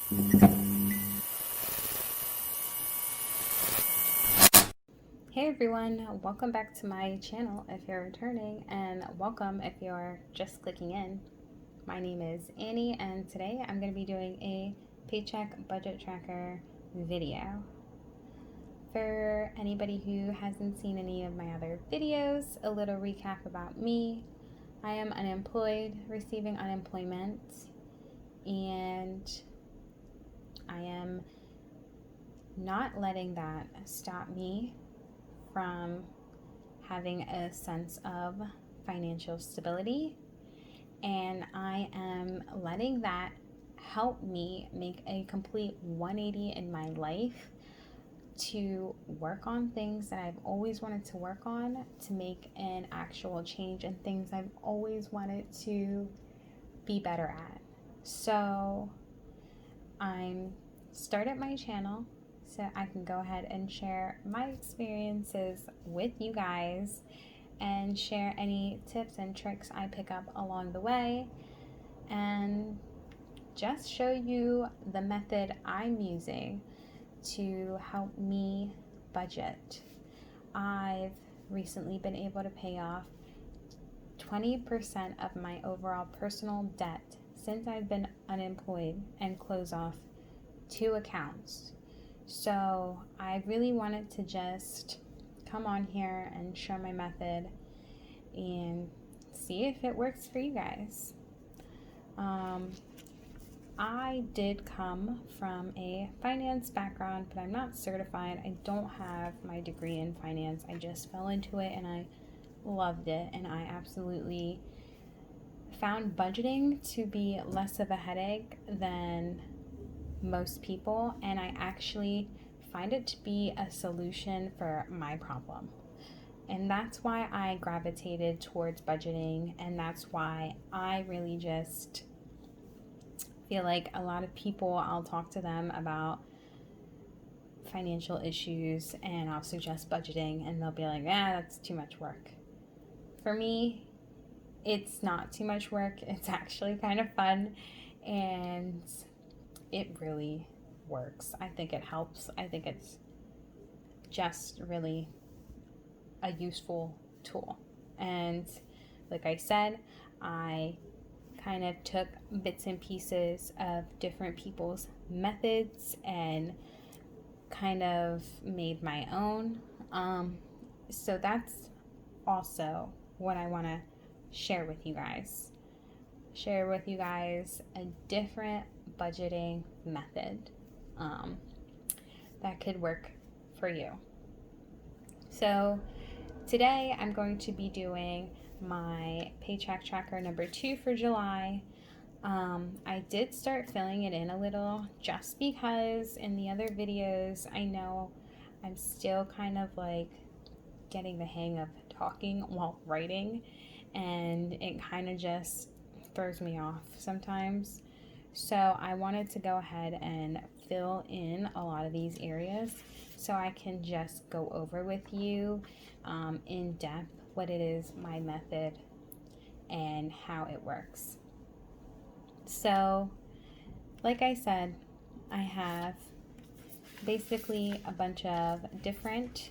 Hey everyone, welcome back to my channel if you're returning, and welcome if you're just clicking in. My name is Annie, and today I'm going to be doing a paycheck budget tracker video. For anybody who hasn't seen any of my other videos, a little recap about me. I am unemployed, receiving unemployment, and I am not letting that stop me from having a sense of financial stability, and I am letting that help me make a complete 180 in my life to work on things that I've always wanted to work on, to make an actual change in things I've always wanted to be better at. So I'm started my channel so I can go ahead and share my experiences with you guys and share any tips and tricks I pick up along the way, and just show you the method I'm using to help me budget. I've recently been able to pay off 20% of my overall personal debt since I've been unemployed and close off 2 accounts. So I really wanted to just come on here and share my method and see if it works for you guys. I did come from a finance background, but I'm not certified. I don't have my degree in finance. I just fell into it and I loved it, and I absolutely found budgeting to be less of a headache than most people, and I actually find it to be a solution for my problem. And that's why I gravitated towards budgeting, and that's why I really just feel like a lot of people, I'll talk to them about financial issues and I'll suggest budgeting, and they'll be like, that's too much work. For me, it's not too much work. It's actually kind of fun, and it really works. I think it helps. I think it's just really a useful tool. And like I said, I kind of took bits and pieces of different people's methods and kind of made my own. So that's also what I want to share with you guys. Share with you guys a different budgeting method that could work for you. So today I'm going to be doing my paycheck tracker number 2 for July. I did start filling it in a little just because in the other videos I know I'm still kind of like getting the hang of talking while writing, and it kind of just throws me off sometimes. So I wanted to go ahead and fill in a lot of these areas so I can just go over with you in depth what it is, my method, and how it works. So, like I said, I have basically a bunch of different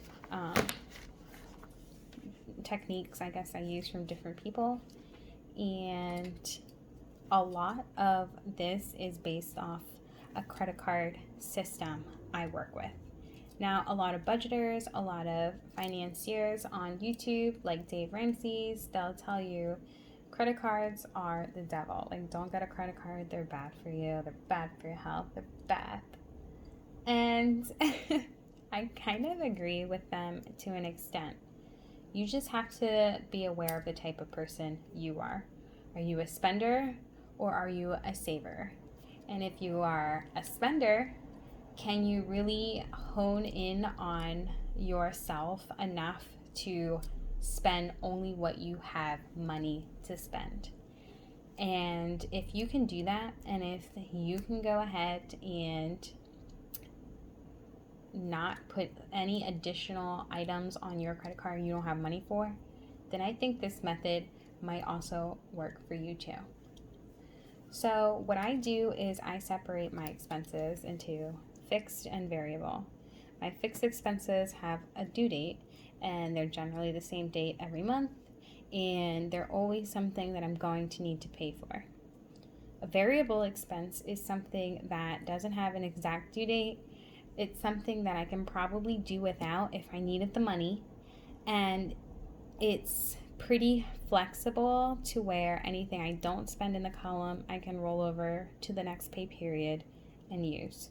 techniques, I guess, I use from different people, and a lot of this is based off a credit card system I work with. Now, a lot of budgeters, a lot of financiers on YouTube, like Dave Ramsey's, they'll tell you credit cards are the devil. Like, don't get a credit card. They're bad for you. They're bad for your health. They're bad. And I kind of agree with them to an extent. You just have to be aware of the type of person you are. Are you a spender or are you a saver? And if you are a spender, can you really hone in on yourself enough to spend only what you have money to spend? And if you can do that, and if you can go ahead and not put any additional items on your credit card you don't have money for, then I think this method might also work for you too. So what I do is I separate my expenses into fixed and variable. My fixed expenses have a due date, and they're generally the same date every month, and they're always something that I'm going to need to pay for. A variable expense is something that doesn't have an exact due date. It's something that I can probably do without if I needed the money, and it's pretty flexible to where anything I don't spend in the column, I can roll over to the next pay period and use.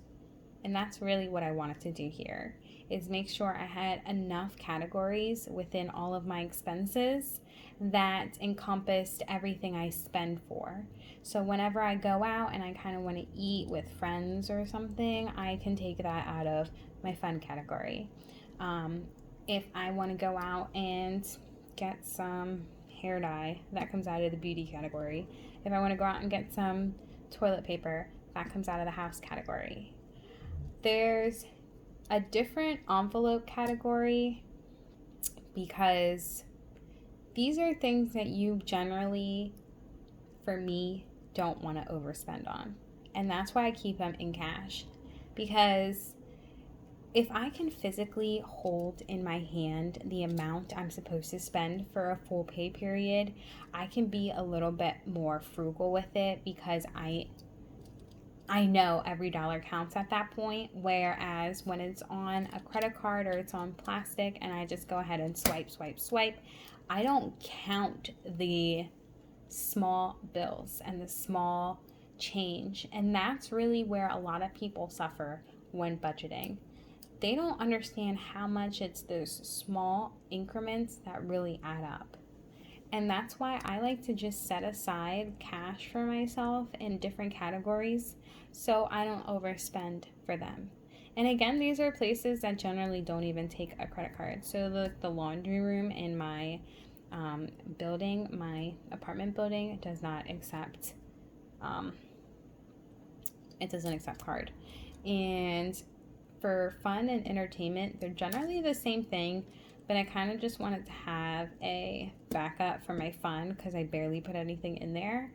And that's really what I wanted to do here, is make sure I had enough categories within all of my expenses that encompassed everything I spend for. So whenever I go out and I kind of want to eat with friends or something, I can take that out of my fun category. If I want to go out and get some hair dye, that comes out of the beauty category. If I want to go out and get some toilet paper, that comes out of the house category. There's a different envelope category because these are things that you generally, for me, don't want to overspend on. And that's why I keep them in cash. Because if I can physically hold in my hand the amount I'm supposed to spend for a full pay period, I can be a little bit more frugal with it because I know every dollar counts at that point, whereas when it's on a credit card or it's on plastic and I just go ahead and swipe, I don't count the small bills and the small change. And that's really where a lot of people suffer when budgeting. They don't understand how much it's those small increments that really add up. And that's why I like to just set aside cash for myself in different categories so I don't overspend for them. And again, these are places that generally don't even take a credit card. So the laundry room in my building, my apartment building, does not accept, it doesn't accept card. And for fun and entertainment, they're generally the same thing, but I kind of just wanted to have a backup for my fun because I barely put anything in there.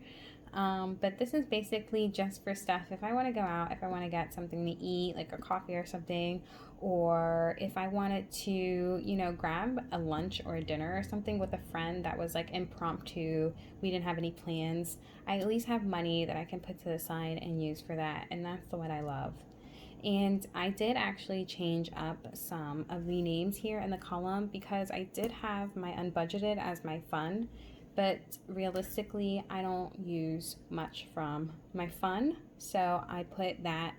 But this is basically just for stuff if I want to go out, if I want to get something to eat, like a coffee or something, or if I wanted to, grab a lunch or a dinner or something with a friend that was like impromptu, we didn't have any plans, I at least have money that I can put to the side and use for that, and that's what I love. And I did actually change up some of the names here in the column because I did have my unbudgeted as my fun, but realistically, I don't use much from my fun. So I put that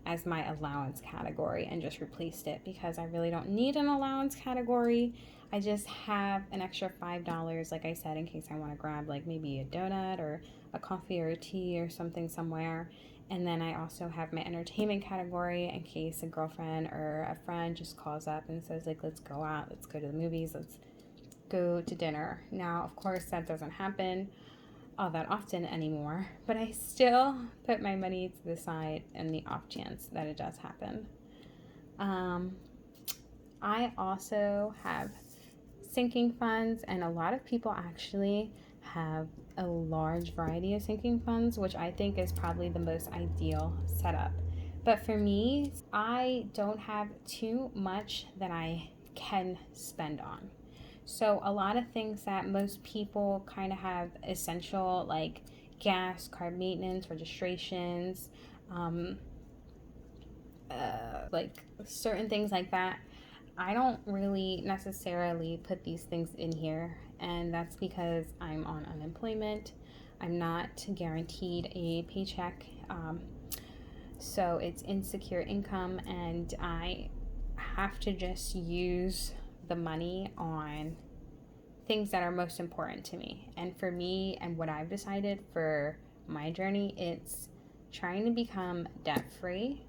as my allowance category and just replaced it because I really don't need an allowance category. I just have an extra $5, like I said, in case I want to grab like maybe a donut or a coffee or a tea or something somewhere. And then I also have my entertainment category in case a girlfriend or a friend just calls up and says like, let's go out, let's go to the movies, let's go to dinner. Now, of course, that doesn't happen all that often anymore, but I still put my money to the side in the off chance that it does happen. I also have sinking funds, and a lot of people actually have a large variety of sinking funds, which I think is probably the most ideal setup. But for me, I don't have too much that I can spend on. So a lot of things that most people kind of have essential, like gas, car maintenance, registrations, like certain things like that, I don't really necessarily put these things in here, and that's because I'm on unemployment. I'm not guaranteed a paycheck, so it's insecure income, and I have to just use the money on things that are most important to me. And for me, and what I've decided for my journey, it's trying to become debt free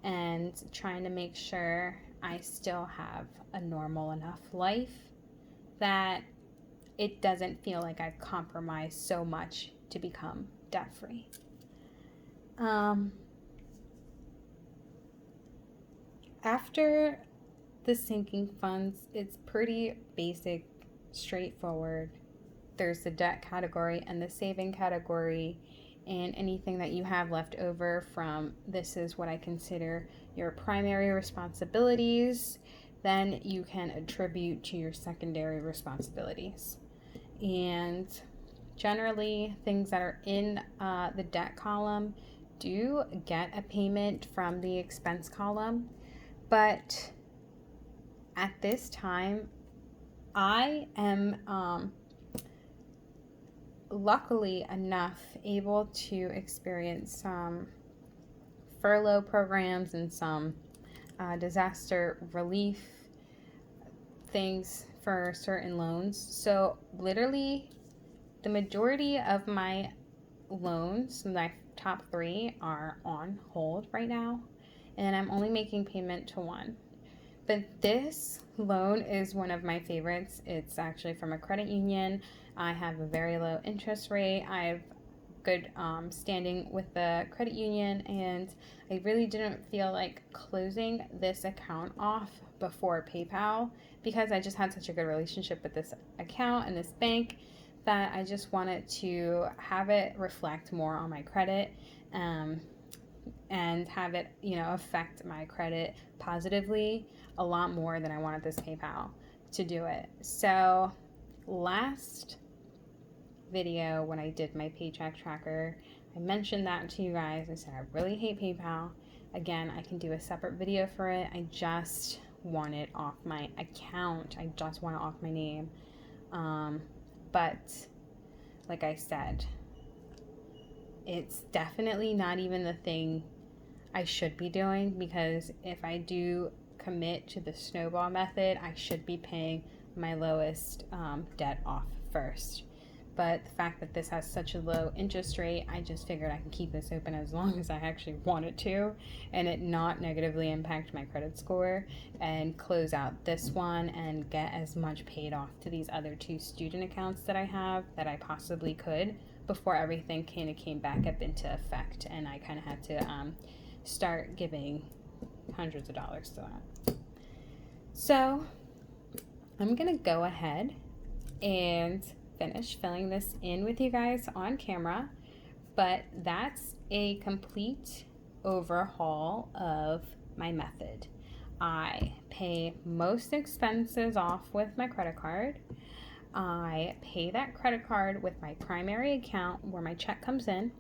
and trying to make sure I still have a normal enough life that it doesn't feel like I've compromised so much to become debt free. After the sinking funds, it's pretty basic, straightforward. There's the debt category and the saving category, and anything that you have left over from this is what I consider your primary responsibilities, then you can attribute to your secondary responsibilities. And generally, things that are in the debt column do get a payment from the expense column, but at this time, I am luckily enough able to experience some furlough programs and some disaster relief things for certain loans. So literally the majority of my loans, my top 3, are on hold right now, and I'm only making payment to one. But this loan is one of my favorites. It's actually from a credit union. I have a very low interest rate. I have good standing with the credit union, and I really didn't feel like closing this account off before PayPal because I just had such a good relationship with this account and this bank that I just wanted to have it reflect more on my credit and have it, affect my credit positively a lot more than I wanted this PayPal to do it. So last video when I did my paycheck tracker, I mentioned that to you guys. I said I really hate PayPal. Again, I can do a separate video for it. I just want it off my account. I just want it off my name. But like I said, it's definitely not even the thing I should be doing, because if I do commit to the snowball method, I should be paying my lowest debt off first. But the fact that this has such a low interest rate, I just figured I can keep this open as long as I actually want it to, and it not negatively impact my credit score, and close out this one and get as much paid off to these other 2 student accounts that I have that I possibly could before everything kind of came back up into effect, and I kind of had to start giving hundreds of dollars to that. So I'm gonna go ahead and finish filling this in with you guys on camera, but that's a complete overhaul of my method. I pay most expenses off with my credit card. I pay that credit card with my primary account where my check comes in.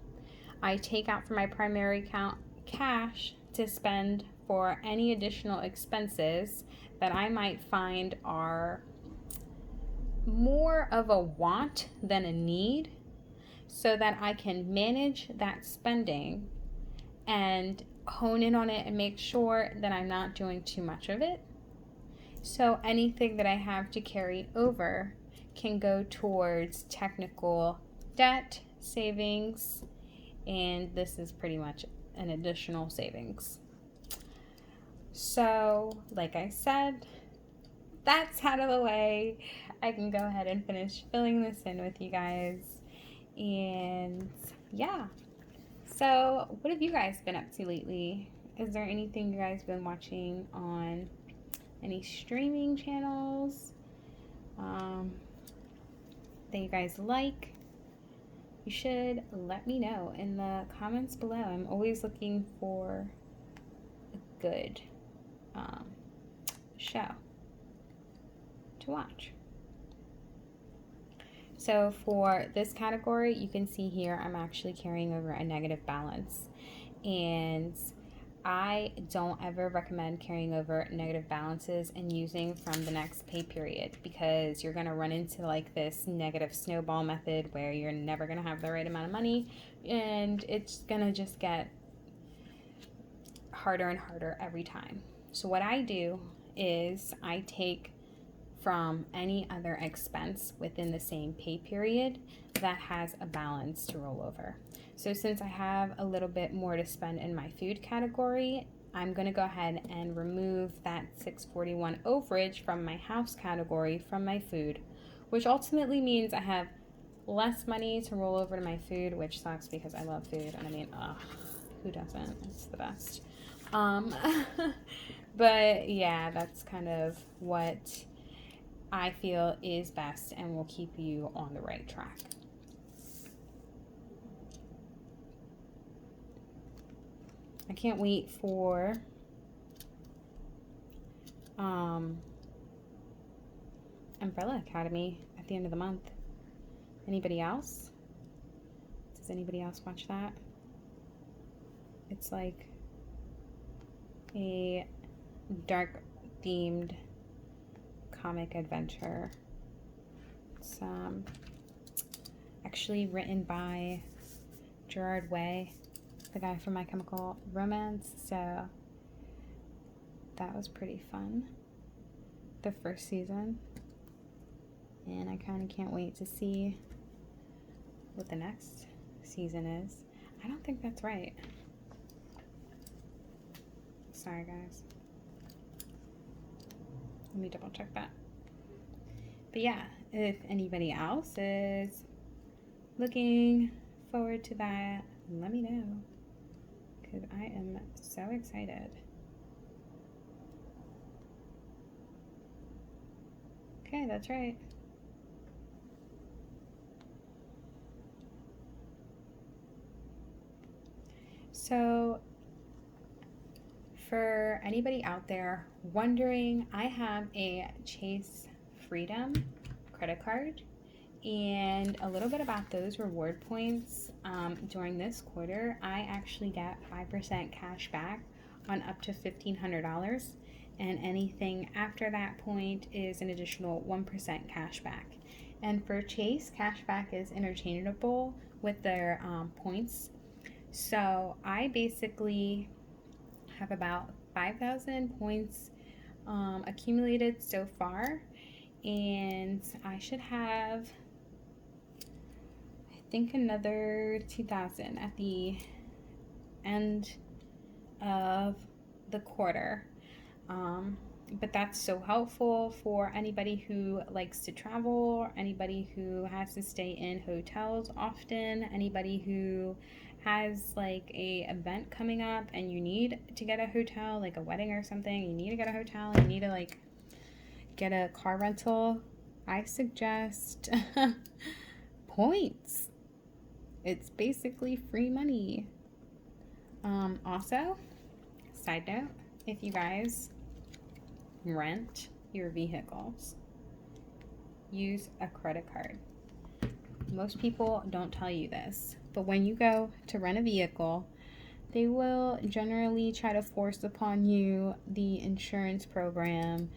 I take out from my primary account cash to spend for any additional expenses that I might find are more of a want than a need, so that I can manage that spending and hone in on it and make sure that I'm not doing too much of it. So anything that I have to carry over can go towards technical debt savings, and this is pretty much an additional savings. So like I said, that's out of the way. I can go ahead and finish filling this in with you guys. And yeah. So what have you guys been up to lately? Is there anything you guys been watching on any streaming channels that you guys like? You should let me know in the comments below. I'm always looking for a good show to watch. So for this category, you can see here I'm actually carrying over a negative balance, and I don't ever recommend carrying over negative balances and using from the next pay period, because you're going to run into like this negative snowball method where you're never going to have the right amount of money, and it's going to just get harder and harder every time. So what I do is I take from any other expense within the same pay period that has a balance to roll over. So since I have a little bit more to spend in my food category, I'm going to go ahead and remove that $641 overage from my house category from my food, which ultimately means I have less money to roll over to my food, which sucks because I love food, and I mean, who doesn't? It's the best. But yeah, that's kind of what I feel is best and will keep you on the right track. I can't wait for Umbrella Academy at the end of the month. Anybody else? Does anybody else watch that? It's like a dark themed comic adventure. It's actually written by Gerard Way, the guy from My Chemical Romance, so that was pretty fun, the first season, and I kind of can't wait to see what the next season is. I don't think that's right. Sorry guys, let me double check that. But yeah, if anybody else is looking forward to that, let me know, because I am so excited. Okay, that's right. So for anybody out there wondering, I have a Chase Freedom credit card, and a little bit about those reward points. During this quarter, I actually get 5% cash back on up to $1,500, and anything after that point is an additional 1% cash back. And for Chase, cash back is interchangeable with their points. So I basically have about 5,000 points accumulated so far, and I should have, I think, another 2,000 at the end of the quarter. But that's so helpful for anybody who likes to travel, anybody who has to stay in hotels often, anybody who has like a event coming up and you need to get a hotel, like a wedding or something, you need to get a hotel, you need to like get a car rental. I suggest points. It's basically free money. Also, side note, if you guys rent your vehicles, use a credit card. Most people don't tell you this, but when you go to rent a vehicle, they will generally try to force upon you the insurance program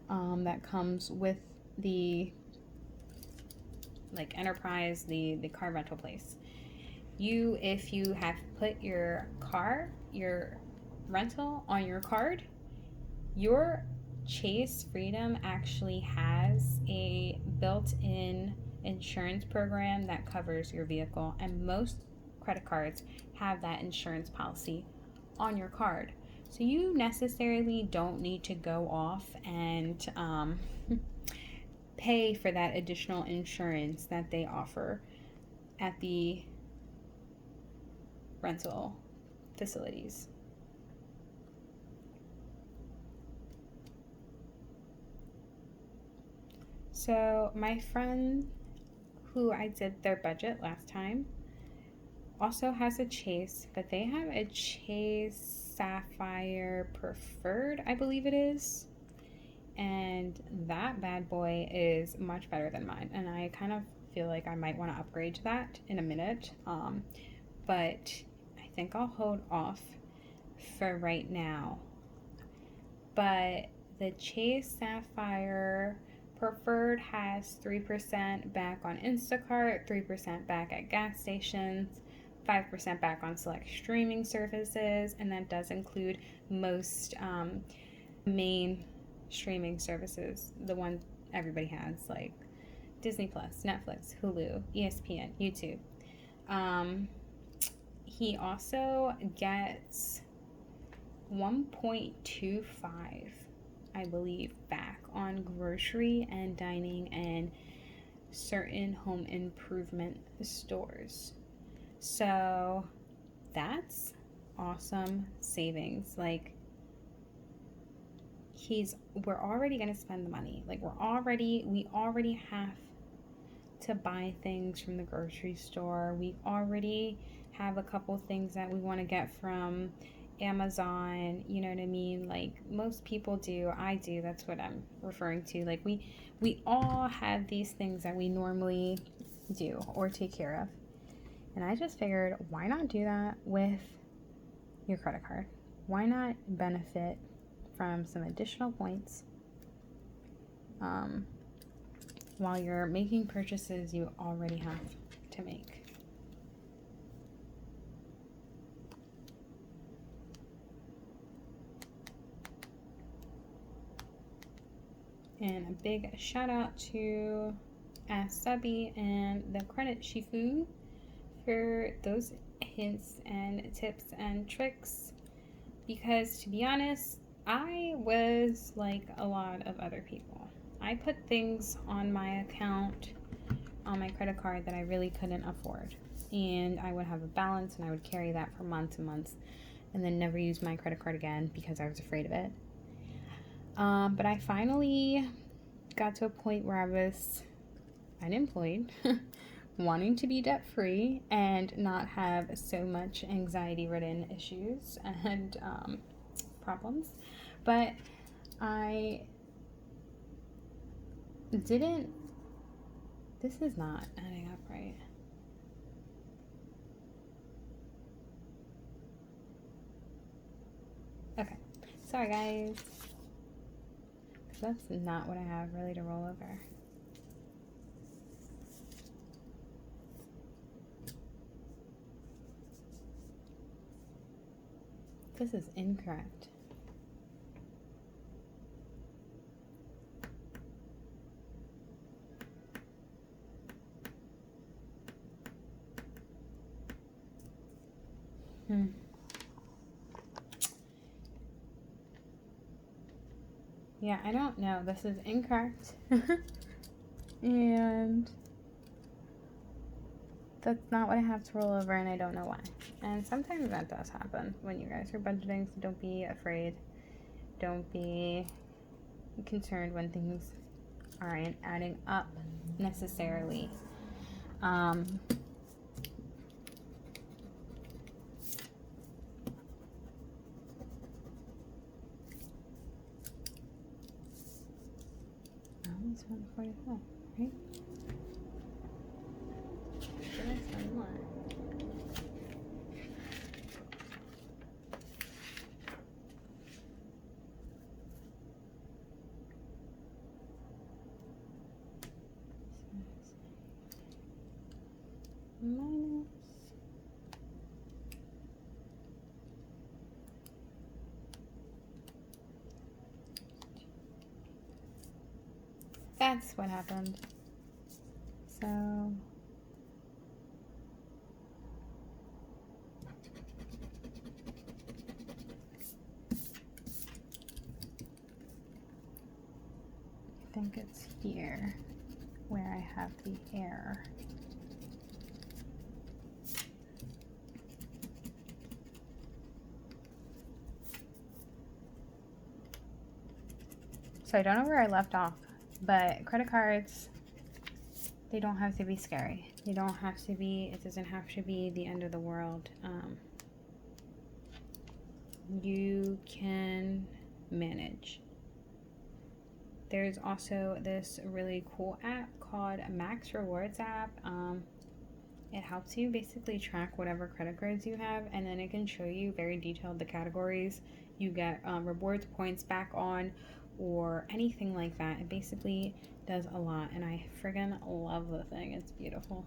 that comes with the like enterprise, the car rental place. If you have put your rental on your card, your Chase Freedom actually has a built-in insurance program that covers your vehicle, and most credit cards have that insurance policy on your card. So you necessarily don't need to go off and pay for that additional insurance that they offer at the rental facilities. So my friend who I did their budget last time also has a Chase, but they have a Chase Sapphire Preferred, I believe it is. And that bad boy is much better than mine. And I kind of feel like I might want to upgrade to that in a minute. But I think I'll hold off for right now. But the Chase Sapphire Preferred has 3% back on Instacart, 3% back at gas stations, 5% back on select streaming services, and that does include most main streaming services, the one everybody has, like Disney Plus, Netflix, Hulu, ESPN, YouTube. He also gets 1.25, I believe, back on grocery and dining and certain home improvement stores. So that's awesome savings. Like, we're already going to spend the money. Like, we already have to buy things from the grocery store. We already have a couple things that we want to get from Amazon, you know what I mean? Like most people do, I do, that's what I'm referring to. Like we all have these things that we normally do or take care of. And I just figured, why not do that with your credit card? Why not benefit from some additional points while you're making purchases you already have to make? And a big shout out to Ask Subby and the Credit Shifu for those hints and tips and tricks, because to be honest, I was like a lot of other people. I put things on my account, on my credit card, that I really couldn't afford, and I would have a balance and I would carry that for months and months and then never use my credit card again because I was afraid of it. But I finally got to a point where I was unemployed, wanting to be debt free and not have so much anxiety ridden issues and problems. But I didn't, this is not adding up right. Okay, sorry guys. That's not what I have really to roll over. This is incorrect. Yeah, I don't know. This is incorrect. And that's not what I have to roll over, and I don't know why. And sometimes that does happen when you guys are budgeting, so don't be afraid. Don't be concerned when things aren't adding up necessarily. It's 145, right? Did I spend more? Minus. That's what happened. So I think it's here where I have the error. So I don't know where I left off, but credit cards, they don't have to be scary. They don't have to be, it doesn't have to be the end of the world. You can manage. There's also this really cool app called Max Rewards app. It helps you basically track whatever credit cards you have, and then it can show you very detailed the categories you get rewards points back on, or anything like that. It basically does a lot, and I friggin' love the thing. It's beautiful.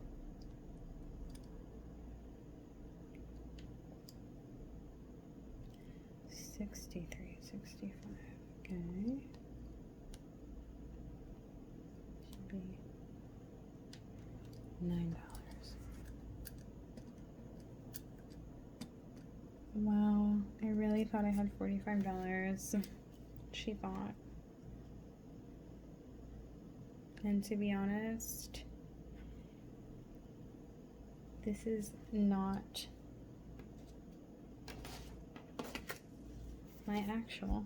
$63.65. Okay. Should be $9. Wow, I really thought I had $45. She thought. And to be honest, this is not my actual.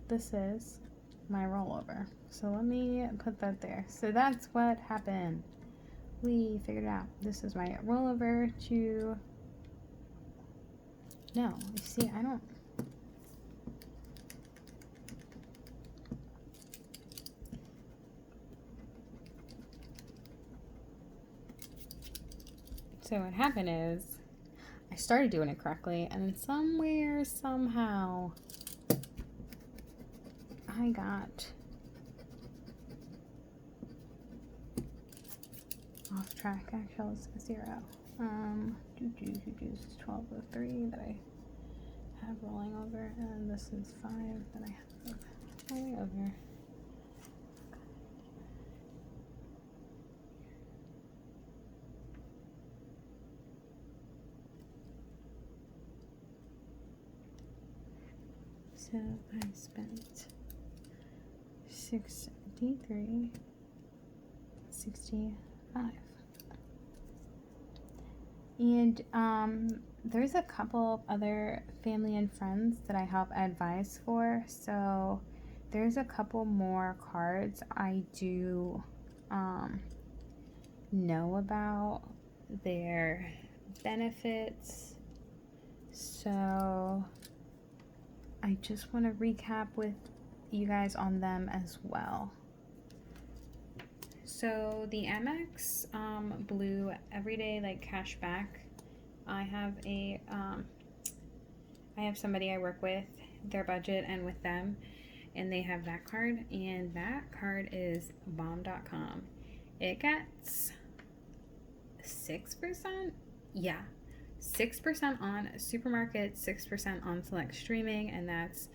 This is my rollover. So let me put that there. So that's what happened. We figured it out. This is my rollover to No, you see, I don't. So what happened is I started doing it correctly, and then somewhere, somehow, I got off track. Actually, let's go 0. This is 1203 that I have rolling over, and this is 5 that I have rolling over. So I spent $673.65. And there's a couple of other family and friends that I help advise for. So there's a couple more cards I do know about their benefits. So I just want to recap with you guys on them as well. So the AMEX Blue Everyday like cash back. I have somebody I work with, their budget and with them, and they have that card, and that card is bomb.com. It gets 6%. Yeah. 6% on supermarkets, 6% on select streaming, and that's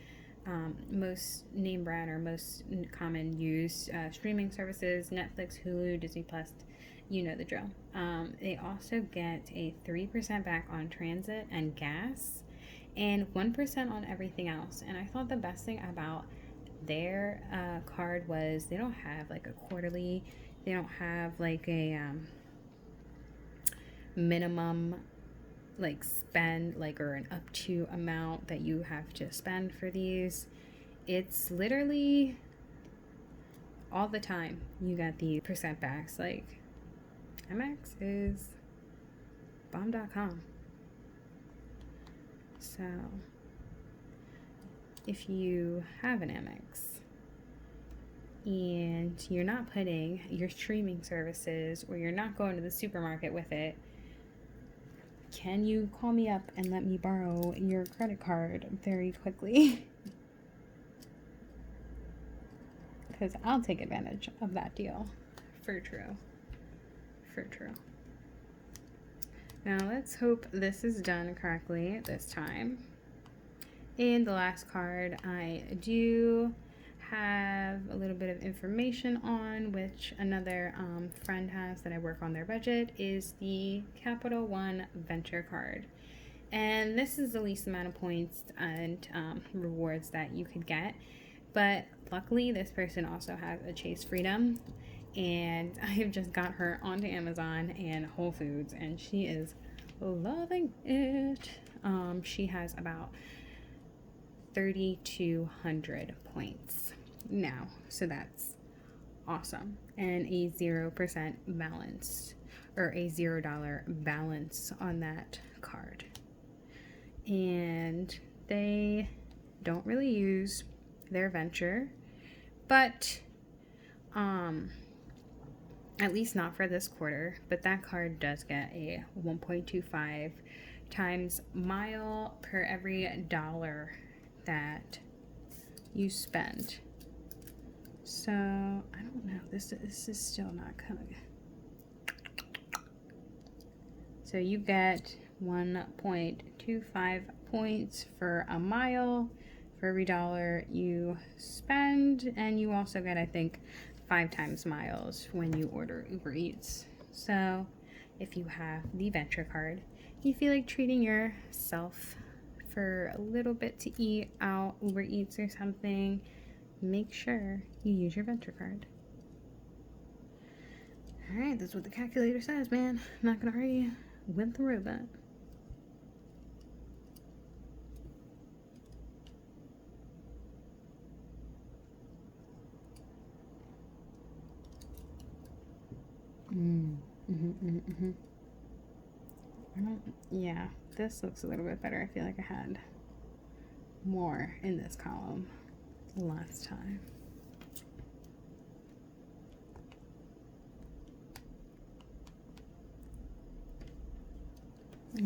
most name brand or most common used streaming services: Netflix, Hulu, Disney Plus. You know the drill. They also get a 3% back on transit and gas, and 1% on everything else. And I thought the best thing about their card was they don't have like a quarterly, they don't have like a minimum like spend like or an up to amount that you have to spend for these. It's literally all the time you got the percent backs. Like AMEX is bomb.com. So if you have an AMEX and you're not putting your streaming services, or you're not going to the supermarket with it, can you call me up and let me borrow your credit card very quickly? Because I'll take advantage of that deal. For true. Now let's hope this is done correctly this time. And the last card I do have a little bit of information on, which another friend has that I work on their budget, is the Capital One Venture card. And this is the least amount of points and rewards that you could get. But luckily, this person also has a Chase Freedom, and I have just got her onto Amazon and Whole Foods, and she is loving it. She has about 3,200 points now, so that's awesome, and a 0% balance, or a $0 balance on that card. And they don't really use their venture, but at least not for this quarter. But that card does get a 1.25 times mile per every dollar that you spend. So I don't know, this is still not coming. So you get 1.25 points for a mile for every dollar you spend, and you also get, I think, 5 times miles when you order Uber Eats. So if you have the Venture card, you feel like treating yourself for a little bit to eat out, Uber Eats or something, make sure you use your Venture card. All right, that's what the calculator says, man. I'm not gonna argue with the robot. Yeah, this looks a little bit better. I feel like I had more in this column last time.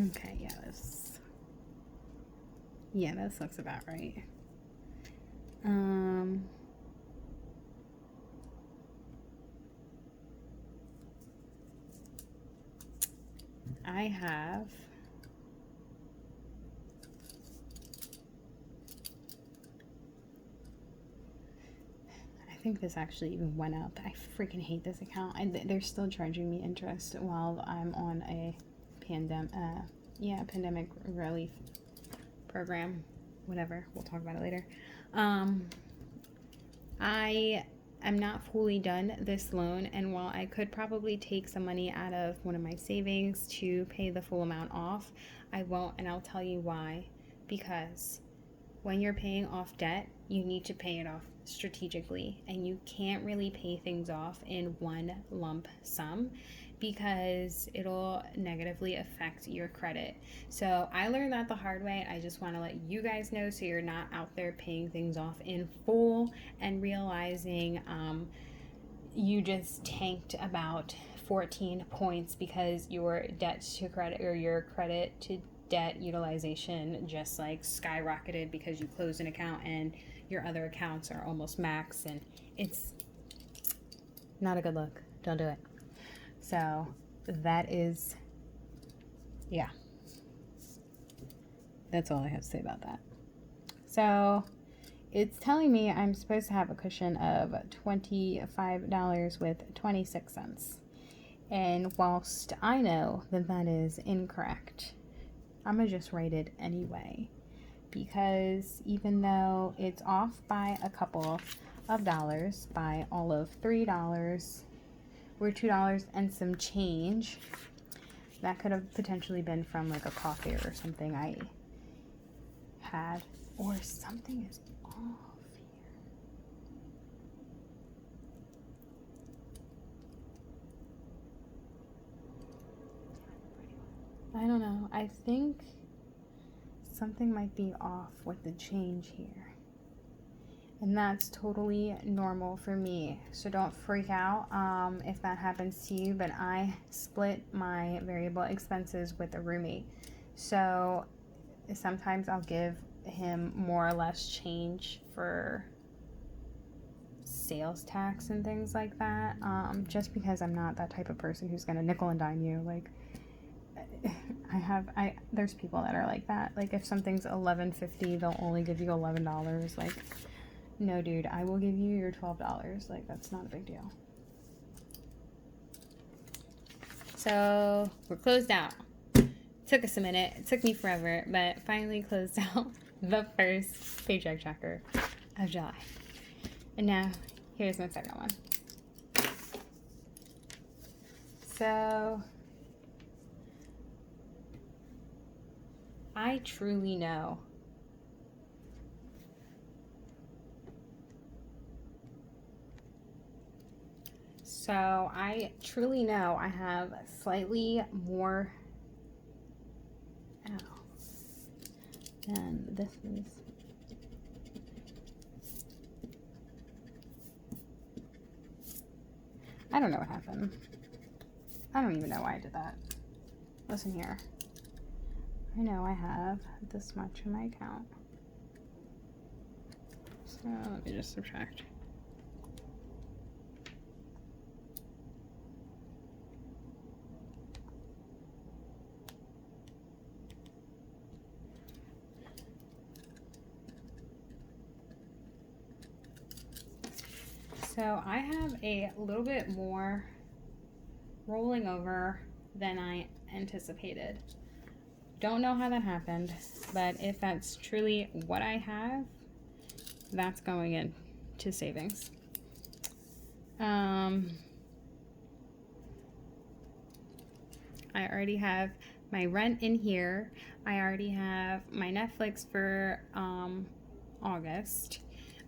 Okay, yeah, this looks about right. I think this actually even went up. I freaking hate this account. And they're still charging me interest while I'm on a pandemic relief program. Whatever. We'll talk about it later. I am not fully done this loan, and while I could probably take some money out of one of my savings to pay the full amount off, I won't, and I'll tell you why. Because when you're paying off debt, you need to pay it off strategically, and you can't really pay things off in one lump sum because it'll negatively affect your credit. So I learned that the hard way. I just want to let you guys know so you're not out there paying things off in full and realizing you just tanked about 14 points because your debt to credit or your credit to debt utilization just like skyrocketed because you closed an account and your other accounts are almost max, and it's not a good look. Don't do it. So that is, yeah, that's all I have to say about that. So it's telling me I'm supposed to have a cushion of $25 with 26 cents. And whilst I know that that is incorrect, I'm going to just write it anyway. Because even though it's off by a couple of dollars, by all of $3, or $2 and some change, that could have potentially been from like a coffee or something I had, or something is off here. I don't know. I think something might be off with the change here. And that's totally normal for me. So don't freak out if that happens to you. But I split my variable expenses with a roommate. So sometimes I'll give him more or less change for sales tax and things like that. Just because I'm not that type of person who's going to nickel and dime you. Like, there's people that are like that. Like, if something's $11.50, they'll only give you $11. Like, no, dude, I will give you your $12. Like, that's not a big deal. So we're closed out. Took us a minute. It took me forever, but finally closed out the first paycheck tracker of July. And now here's my second one. So I truly know I have slightly more than this is. I don't know what happened. I don't even know why I did that. Listen here. I know I have this much in my account. So let me just subtract. So I have a little bit more rolling over than I anticipated. Don't know how that happened, but if that's truly what I have, that's going into savings. I already have my rent in here. I already have my Netflix for August.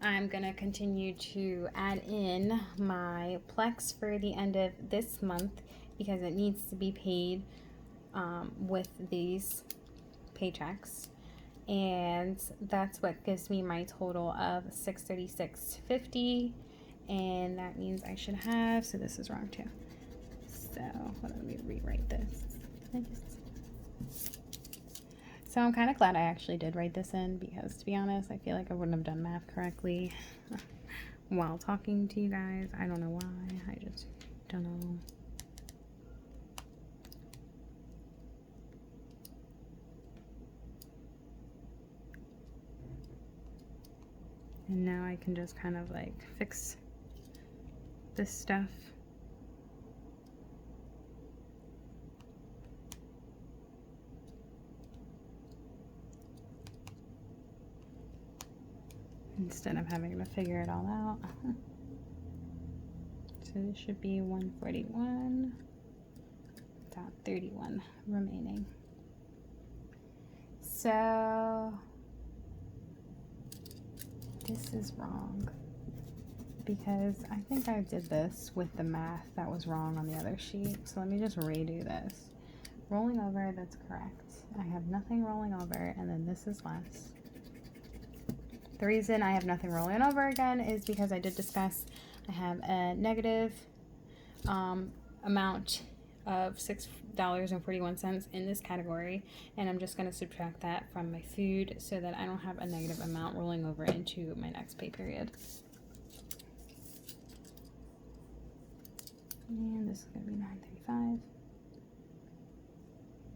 I'm going to continue to add in my Plex for the end of this month because it needs to be paid with these paychecks, and that's what gives me my total of $636.50, and that means I should have, so this is wrong too. So let me rewrite this. So I'm kind of glad I actually did write this in, because to be honest, I feel like I wouldn't have done math correctly while talking to you guys. I don't know why. I just don't know. And now I can just kind of like fix this stuff. Instead of having to figure it all out. So this should be 141.31 remaining. So this is wrong, because I think I did this with the math that was wrong on the other sheet. So let me just redo this. Rolling over, that's correct. I have nothing rolling over, and then this is less. The reason I have nothing rolling over again is because I did discuss I have a negative amount of $6.41 in this category, and I'm just going to subtract that from my food so that I don't have a negative amount rolling over into my next pay period. And this is going to be $9.35,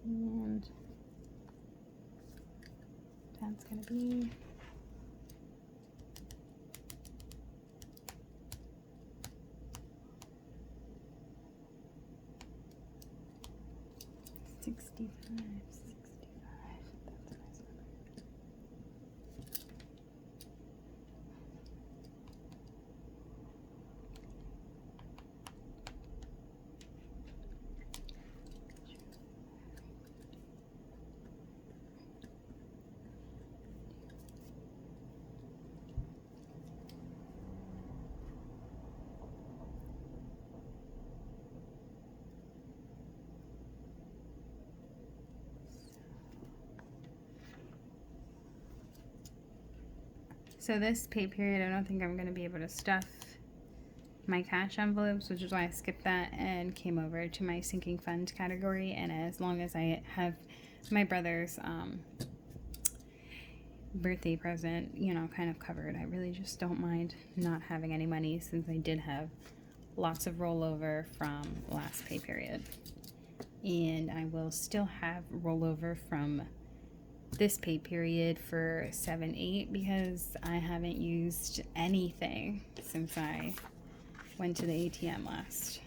and that's going to be $65. That's a nice number. So this pay period, I don't think I'm going to be able to stuff my cash envelopes, which is why I skipped that and came over to my sinking fund category. And as long as I have my brother's birthday present, you know, kind of covered, I really just don't mind not having any money, since I did have lots of rollover from last pay period. And I will still have rollover from this pay period for 7/8, because I haven't used anything since I went to the ATM last.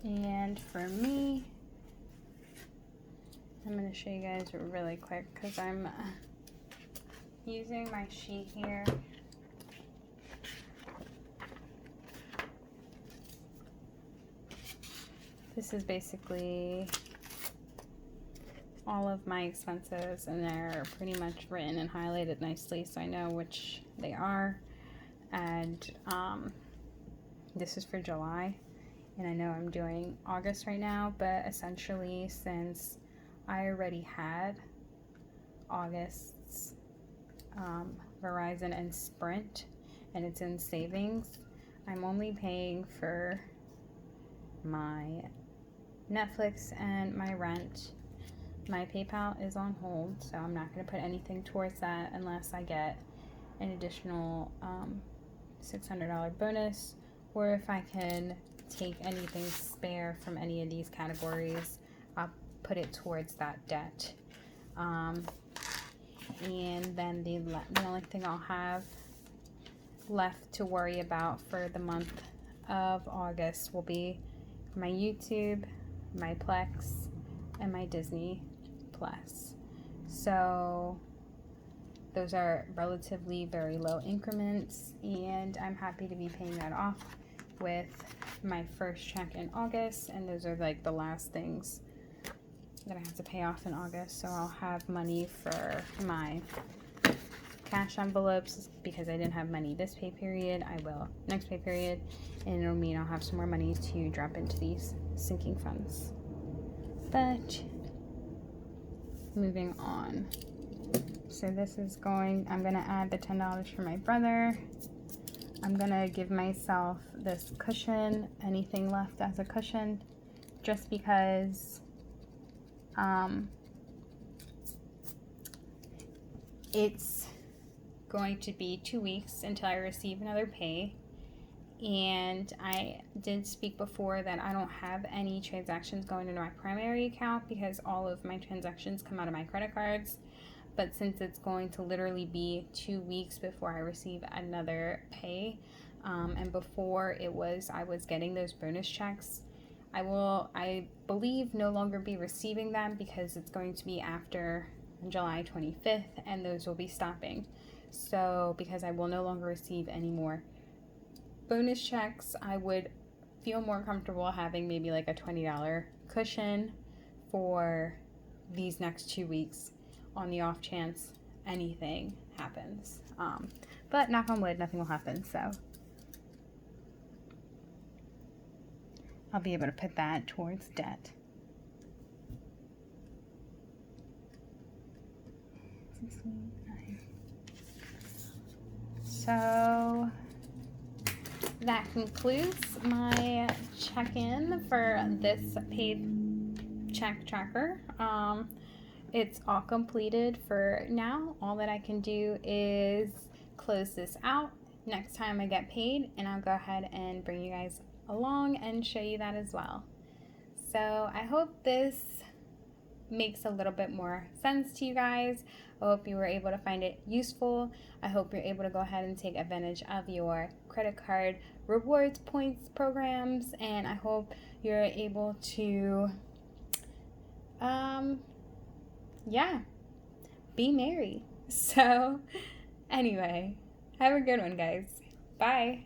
And for me, I'm going to show you guys really quick, because I'm using my sheet here. This is basically all of my expenses, and they're pretty much written and highlighted nicely, so I know which they are. And this is for July, and I know I'm doing August right now, but essentially, since I already had August's Verizon and Sprint, and it's in savings, I'm only paying for my Netflix and my rent. My PayPal is on hold, so I'm not going to put anything towards that unless I get an additional $600 bonus, or if I can take anything spare from any of these categories, I'll put it towards that debt. And then the only thing I'll have left to worry about for the month of August will be my YouTube, my Plex, and my Disney Plus. So those are relatively very low increments, and I'm happy to be paying that off with my first check in August, and those are like the last things that I have to pay off in August, so I'll have money for my cash envelopes because I didn't have money this pay period. I will next pay period, and it'll mean I'll have some more money to drop into these sinking funds. But moving on. So this is I'm gonna add the $10 for my brother. I'm gonna give myself this cushion, anything left as a cushion, just because it's going to be 2 weeks until I receive another pay. And I did speak before that I don't have any transactions going into my primary account because all of my transactions come out of my credit cards. But since it's going to literally be 2 weeks before I receive another pay, and before I was getting those bonus checks, I believe, no longer be receiving them because it's going to be after July 25th, and those will be stopping. So because I will no longer receive any more bonus checks, I would feel more comfortable having maybe like a $20 cushion for these next 2 weeks on the off chance anything happens. But knock on wood, nothing will happen, so I'll be able to put that towards debt. So that concludes my check-in for this paid check tracker. It's all completed for now. All that I can do is close this out next time I get paid, and I'll go ahead and bring you guys along and show you that as well. So I hope this makes a little bit more sense to you guys. I hope you were able to find it useful. I hope you're able to go ahead and take advantage of your credit card rewards points programs, and I hope you're able to be merry. So anyway, have a good one, guys. Bye.